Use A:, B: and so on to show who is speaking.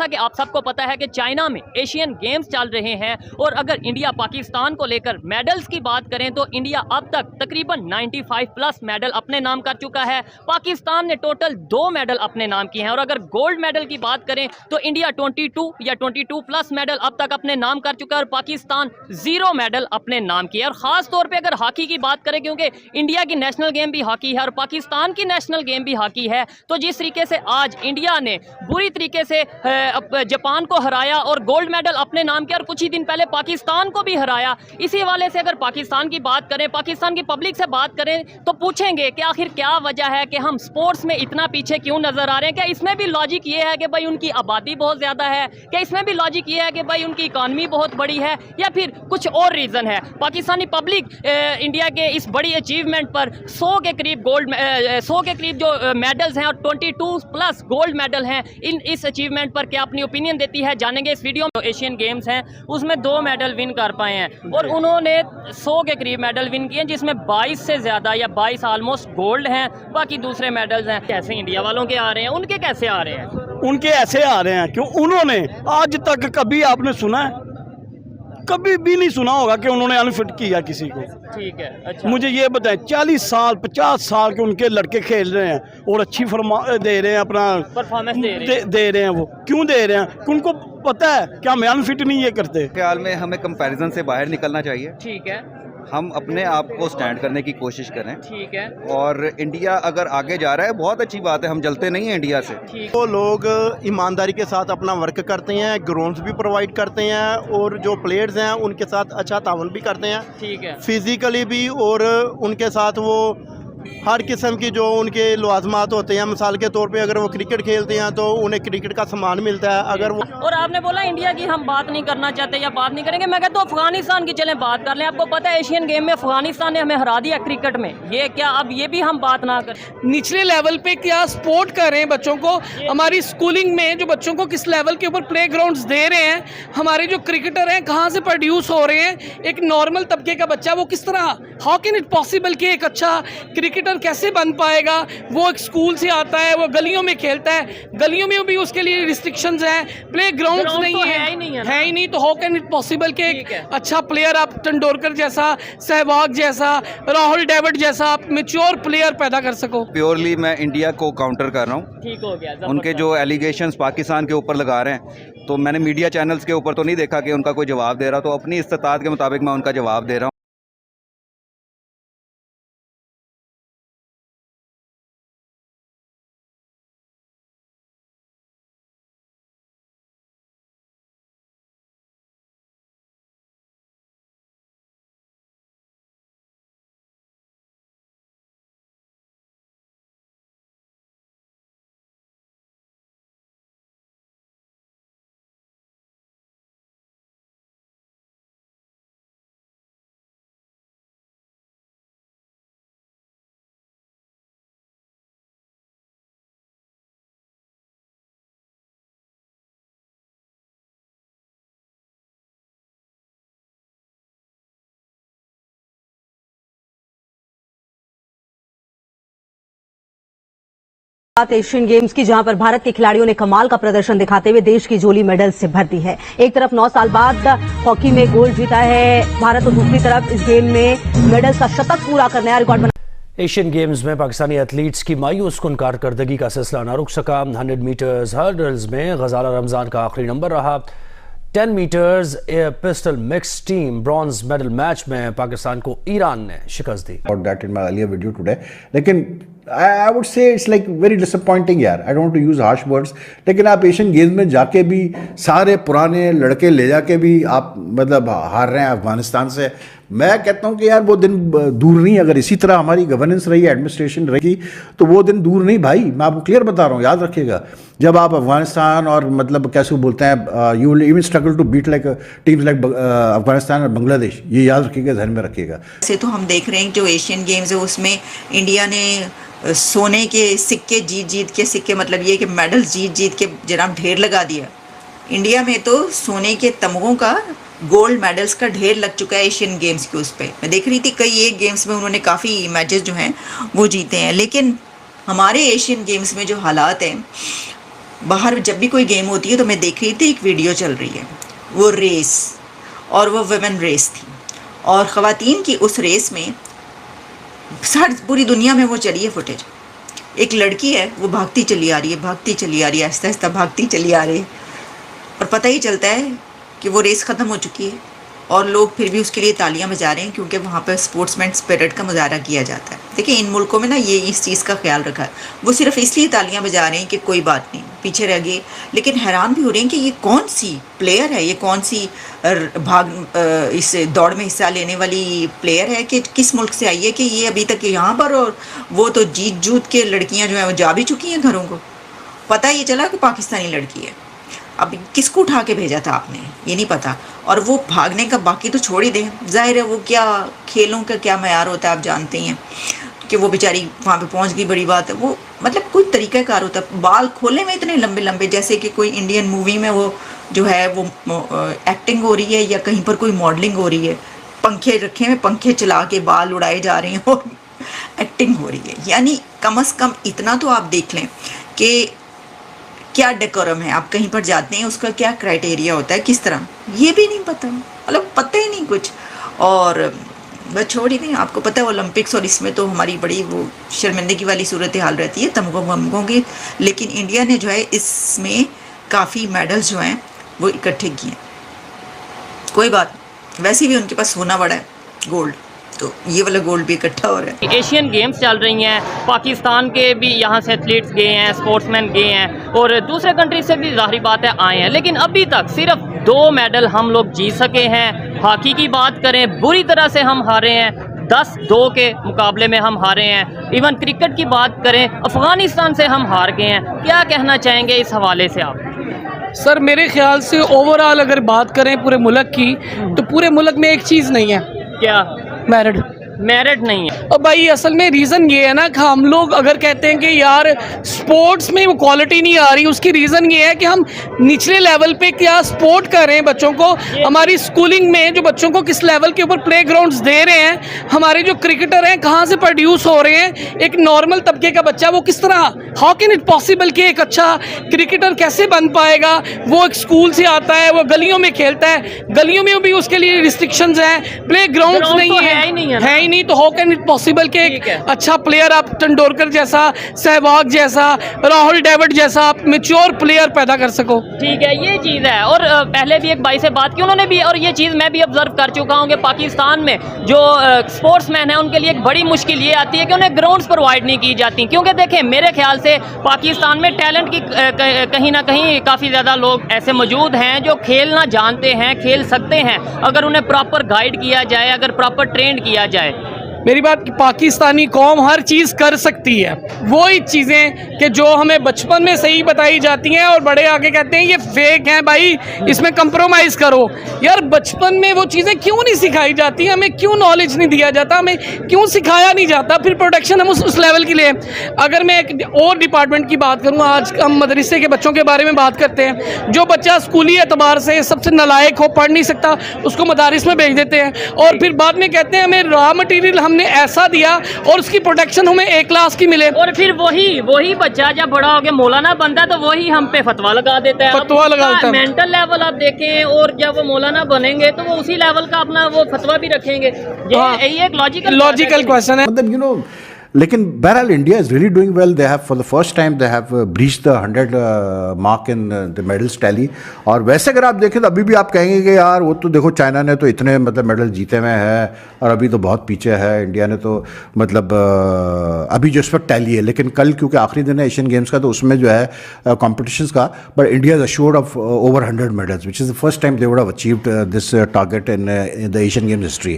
A: जैसा कि आप सबको पता है कि चाइना में एशियन गेम्स चल रहे हैं और अगर इंडिया पाकिस्तान को लेकर मेडल्स की बात करें तो इंडिया अब तक तकरीबन 95 प्लस मेडल अपने नाम कर चुका है। पाकिस्तान ने टोटल 2 मेडल अपने नाम किए हैं और अगर गोल्ड मेडल की बात करें तो इंडिया 22 या 22 प्लस मेडल अब तक अपने नाम कर चुका है और पाकिस्तान 0 मेडल अपने नाम किया है। और ख़ास तौर पे अगर हॉकी की बात करें, क्योंकि इंडिया की नेशनल गेम भी हॉकी है और पाकिस्तान की नेशनल गेम भी हॉकी है, तो जिस तरीके से आज इंडिया ने बुरी तरीके से जापान को हराया और गोल्ड मेडल अपने नाम किया और कुछ ही दिन पहले पाकिस्तान को भी हराया, इसी वाले से अगर पाकिस्तान की बात करें, पाकिस्तान की पब्लिक से बात करें तो पूछेंगे कि आखिर क्या वजह है कि हम स्पोर्ट्स में इतना पीछे क्यों नजर आ रहे हैं। क्या इसमें भी लॉजिक ये है कि भाई उनकी आबादी बहुत ज़्यादा है? क्या इसमें भी लॉजिक ये है कि भाई उनकी इकॉनमी बहुत बड़ी है, या फिर कुछ और रीज़न है? पाकिस्तानी पब्लिक इंडिया के इस बड़ी अचीवमेंट पर 100 के करीब जो मेडल्स हैं और 22 प्लस गोल्ड मेडल हैं, इस अचीवमेंट पर क्या अपनी ओपिनियन देती है, जानेंगे इस वीडियो में। एशियन गेम्स हैं उसमें 2 मेडल विन कर पाए हैं और उन्होंने 100 के करीब मेडल विन किए, जिसमें 22 से ज़्यादा या 22 ऑलमोस्ट गोल्ड हैं, बाकी दूसरे मेडल्स हैं। कैसे इंडिया वालों के आ रहे हैं, उनके कैसे आ रहे हैं?
B: उनके ऐसे आ रहे हैं क्यों? उन्होंने आज तक कभी आपने सुना है? कभी भी नहीं सुना होगा कि उन्होंने अनफिट किया किसी को।
A: ठीक है, अच्छा
B: मुझे ये बताएं, 40 साल 50 साल के उनके लड़के खेल रहे हैं और अच्छी दे रहे हैं, अपना
A: परफॉर्मेंस
B: दे रहे हैं। वो क्यों दे रहे हैं? कि उनको पता है कि हम अनफिट नहीं ये करते।
C: ख्याल में हमें कंपैरिजन से बाहर निकलना चाहिए।
A: ठीक है,
C: हम अपने आप को स्टैंड करने की कोशिश करें।
A: ठीक है,
C: और इंडिया अगर आगे जा रहा है बहुत अच्छी बात है, हम जलते नहीं हैं इंडिया से।
D: वो लोग ईमानदारी के साथ अपना वर्क करते हैं, ग्राउंड्स भी प्रोवाइड करते हैं और जो प्लेयर्स हैं उनके साथ अच्छा ताउन भी करते हैं,
A: ठीक है,
D: फिजिकली भी, और उनके साथ वो हर किस्म की जो उनके लवाजमात होते हैं। मिसाल के तौर पे अगर वो क्रिकेट खेलते हैं तो उन्हें क्रिकेट का सामान मिलता है। अगर वो
A: और आपने बोला इंडिया की हम बात नहीं करना चाहते या बात नहीं करेंगे, मैं कहता हूँ अफगानिस्तान की चलें बात कर लें। आपको पता है एशियन गेम में अफगानिस्तान ने हमें हरा दिया क्रिकेट में, ये क्या अब ये भी हम बात ना करें?
E: निचले लेवल पे क्या सपोर्ट कर रहे हैं बच्चों को, हमारी स्कूलिंग में जो बच्चों को किस लेवल के ऊपर प्ले ग्राउंड्स दे रहे हैं, हमारे जो क्रिकेटर हैं कहाँ से प्रोड्यूस हो रहे हैं, एक नॉर्मल तबके का बच्चा वो किस तरह, हाउ कैन इट पॉसिबल कि एक अच्छा क्रिकेटर कैसे बन पाएगा? वो एक स्कूल से आता है, वो गलियों में खेलता है, गलियों में भी उसके लिए रिस्ट्रिक्शंस हैं, प्ले ग्राउंड्स नहीं है ही नहीं, तो हाउ कैन इट पॉसिबल कि एक अच्छा प्लेयर आप तेंदुलकर जैसा, सहवाग जैसा, राहुल डेविड जैसा आप मैच्योर प्लेयर पैदा कर सको?
C: प्योरली मैं इंडिया को काउंटर कर रहा हूँ।
A: ठीक हो गया,
C: उनके जो एलिगेशंस पाकिस्तान के ऊपर लगा रहे हैं, तो मैंने मीडिया चैनल्स के ऊपर तो नहीं देखा कि उनका कोई जवाब दे रहा, तो अपनी इस्तात के मुताबिक मैं उनका जवाब दे रहा हूँ।
F: एशियन गेम्स की, जहां पर भारत के खिलाड़ियों ने कमाल का प्रदर्शन दिखाते हुए देश की झोली मेडल से भर दी है। एक तरफ 9 साल बाद हॉकी में गोल्ड जीता है भारत और दूसरी तरफ इस गेम में मेडल का शतक पूरा कर नया रिकॉर्ड बना।
G: एशियन गेम्स में पाकिस्तानी एथलीट्स की मायूस कुन कारकर्दगी का सिलसिला न रुक सका। 100 मीटर्स हर्डल्स में गजाला रमजान का आखिरी नंबर रहा। 10 metres air pistol mix team bronze medal match में पाकिस्तान को ईरान ने शिकस्त दी।
H: That in my earlier video today, लेकिन I would say it's like very disappointing यार। I don't want to use harsh words, लेकिन आप एशियन गेम्स में जाके भी सारे पुराने लड़के ले जाके भी आप मतलब हार रहे हैं अफगानिस्तान से। मैं कहता हूँ कि यार वो दिन दूर नहीं, अगर इसी तरह हमारी गवर्नेंस रही, एडमिनिस्ट्रेशन रही, तो वो दिन दूर नहीं भाई। मैं आपको क्लियर बता रहा हूँ, याद रखिएगा। जब आप अफगानिस्तान और मतलब कैसे बोलते हैं, you will even struggle to beat like teams like Afghanistan और बांग्लादेश, ये याद रखिएगा, ध्यान में रखिएगा।
I: से तो हम देख रहे हैं जो एशियन गेम्स है उसमें इंडिया ने सोने के सिक्के जीत के, सिक्के मतलब ये कि मेडल जीत के जनाब ढेर लगा दिया। इंडिया में तो सोने के तमगों का, गोल्ड मेडल्स का ढेर लग चुका है एशियन गेम्स के उस पर। मैं देख रही थी कई एक गेम्स में उन्होंने काफ़ी मैचेस जो हैं वो जीते हैं, लेकिन हमारे एशियन गेम्स में जो हालात हैं बाहर जब भी कोई गेम होती है तो मैं देख रही थी, एक वीडियो चल रही है, वो रेस, और वो वुमेन रेस थी, और ख़वातीन की उस रेस में पूरी दुनिया में वो चली है फुटेज। एक लड़की है, वो भागती चली आ रही है, भागती चली आ रही है, आहिस्ता आहिस्ता भागती चली आ रही है, और पता ही चलता है कि वो रेस ख़त्म हो चुकी है, और लोग फिर भी उसके लिए तालियां बजा रहे हैं, क्योंकि वहाँ पर स्पोर्ट्समैन स्पिरिट का मुजाहरा किया जाता है। देखिए, इन मुल्कों में ना ये इस चीज़ का ख्याल रखा है, वो सिर्फ इसलिए तालियां बजा रहे हैं कि कोई बात नहीं, पीछे रह गए, लेकिन हैरान भी हो रहे हैं कि ये कौन सी प्लेयर है, ये कौन सी इस दौड़ में हिस्सा लेने वाली प्लेयर है, कि किस मुल्क से आई है कि ये अभी तक यहाँ पर, और वो तो जीत जूत के लड़कियाँ जो हैं वो जा भी चुकी हैं घरों को। पता ये चला कि पाकिस्तानी लड़की है, अब किसको उठा के भेजा था आपने ये नहीं पता, और वो भागने का बाकी तो छोड़ ही दें, जाहिर है वो क्या खेलों का क्या मयार होता है आप जानते ही हैं, कि वो बेचारी वहाँ पे पहुँच गई, बड़ी बात है। वो मतलब कोई तरीक़ाकार होता है, बाल खोले में इतने लंबे लंबे, जैसे कि कोई इंडियन मूवी में वो जो है वो एक्टिंग हो रही है, या कहीं पर कोई मॉडलिंग हो रही है, पंखे रखे हुए, पंखे चला के बाल उड़ाए जा रहे हैं और एक्टिंग हो रही है। यानी कम से कम इतना तो आप देख लें कि क्या डेकोरम है, आप कहीं पर जाते हैं उसका क्या क्राइटेरिया होता है, किस तरह, ये भी नहीं पता, मतलब पता ही नहीं कुछ। और बस छोड़ ही नहीं, आपको पता है ओलंपिक्स और इसमें तो हमारी बड़ी वो शर्मिंदगी वाली सूरत हाल रहती है तमगों वमगों की, लेकिन इंडिया ने जो है इसमें काफ़ी मेडल्स जो हैं वो इकट्ठे किए। कोई बात, वैसे भी उनके पास सोना बड़ा है, गोल्ड, तो ये वाला गोल्ड भी इकट्ठा हो रहा है।
A: एशियन गेम्स चल रही हैं, पाकिस्तान के भी यहाँ से एथलीट्स गए हैं, स्पोर्ट्समैन गए हैं, और दूसरे कंट्री से भी ज़ाहिर बात है आए हैं, लेकिन अभी तक सिर्फ 2 मेडल हम लोग जीत सके हैं। हॉकी की बात करें, बुरी तरह से हम हारे हैं, 10-2 के मुकाबले में हम हारे हैं। इवन क्रिकेट की बात करें, अफ़गानिस्तान से हम हार गए हैं। क्या कहना चाहेंगे इस हवाले से आप?
E: सर मेरे ख्याल से ओवरऑल अगर बात करें पूरे मुल्क की, तो पूरे मुल्क में एक चीज़ नहीं है।
A: क्या? मेरिट नहीं है।
E: और भाई असल में रीज़न ये है ना कि हम लोग अगर कहते हैं कि यार स्पोर्ट्स में वो क्वालिटी नहीं आ रही, उसकी रीज़न ये है कि हम निचले लेवल पे क्या सपोर्ट कर रहे हैं बच्चों को। हमारी स्कूलिंग में जो बच्चों को किस लेवल के ऊपर प्ले ग्राउंड्स दे रहे हैं, हमारे जो क्रिकेटर हैं कहाँ से प्रोड्यूस हो रहे हैं, एक नॉर्मल तबके का बच्चा वो किस तरह, हाउ कैन इट पॉसिबल कि एक अच्छा क्रिकेटर कैसे बन पाएगा। वो एक स्कूल से आता है, वो गलियों में खेलता है, गलियों में भी उसके लिए रिस्ट्रिक्शंस हैं, प्ले ग्राउंड्स नहीं है ही नहीं, तो हाउ कैन इट पॉसिबल कि एक अच्छा प्लेयर आप तेंदुलकर जैसा, सहवाग जैसा, राहुल डेविड जैसा आप मैच्योर प्लेयर पैदा कर सको।
A: ठीक है, ये चीज़ है। और पहले भी एक भाई से बात की उन्होंने भी, और ये चीज़ मैं भी ऑब्जर्व कर चुका हूँ कि पाकिस्तान में जो स्पोर्ट्समैन है उनके लिए एक बड़ी मुश्किल ये आती है कि उन्हें ग्राउंड्स प्रोवाइड नहीं की जाती, क्योंकि देखें मेरे ख्याल से पाकिस्तान में टैलेंट की कहीं ना कहीं काफ़ी ज़्यादा लोग ऐसे मौजूद हैं जो खेलना जानते हैं, खेल सकते हैं, अगर उन्हें प्रॉपर गाइड किया जाए, अगर प्रॉपर ट्रेंड किया जाए।
E: मेरी बात कि पाकिस्तानी कौम हर चीज़ कर सकती है, वो ही चीज़ें कि जो हमें बचपन में सही बताई जाती हैं और बड़े आगे कहते हैं ये फेक हैं भाई, इसमें कंप्रोमाइज़ करो। यार बचपन में वो चीज़ें क्यों नहीं सिखाई जाती, हमें क्यों नॉलेज नहीं दिया जाता, हमें क्यों सिखाया नहीं जाता, फिर प्रोटेक्शन हम उस लेवल के लिए। अगर मैं एक और डिपार्टमेंट की बात करूँ, आज हम मदरसे के बच्चों के बारे में बात करते हैं, जो बच्चा स्कूली एतबार से सबसे नालायक हो, पढ़ नहीं सकता, उसको मदारिस में भेज देते हैं, और फिर बाद में कहते हैं हमें रॉ मटीरियल हमने ऐसा दिया और उसकी प्रोटेक्शन हमें A क्लास की मिले,
A: और फिर वही बच्चा जब बड़ा हो गया मौलाना बनता है तो वही हम पे फतवा लगा देता है।
E: फतवा लगा देता है।
A: मेंटल लेवल आप देखें, और जब वो मौलाना बनेंगे तो वो उसी लेवल का अपना वो फतवा भी रखेंगे। ये एक लॉजिकल
E: क्वेश्चन है।
H: मतलब लेकिन बहरहाल India is really doing well. They have for the first time they have breached the 100 mark in the medals tally. और वैसे अगर आप देखें तो अभी भी आप कहेंगे कि यार वो तो देखो चाइना ने तो इतने मतलब मेडल जीते हुए हैं और अभी तो बहुत पीछे है, इंडिया ने तो मतलब अभी जो इस वक्त टैली है। लेकिन कल क्योंकि आखिरी दिन है एशियन गेम्स का, तो उसमें जो है कॉम्पिटिशन्स का, but India is assured of over 100 medals, which is the first time they would have achieved this target in the Asian games history.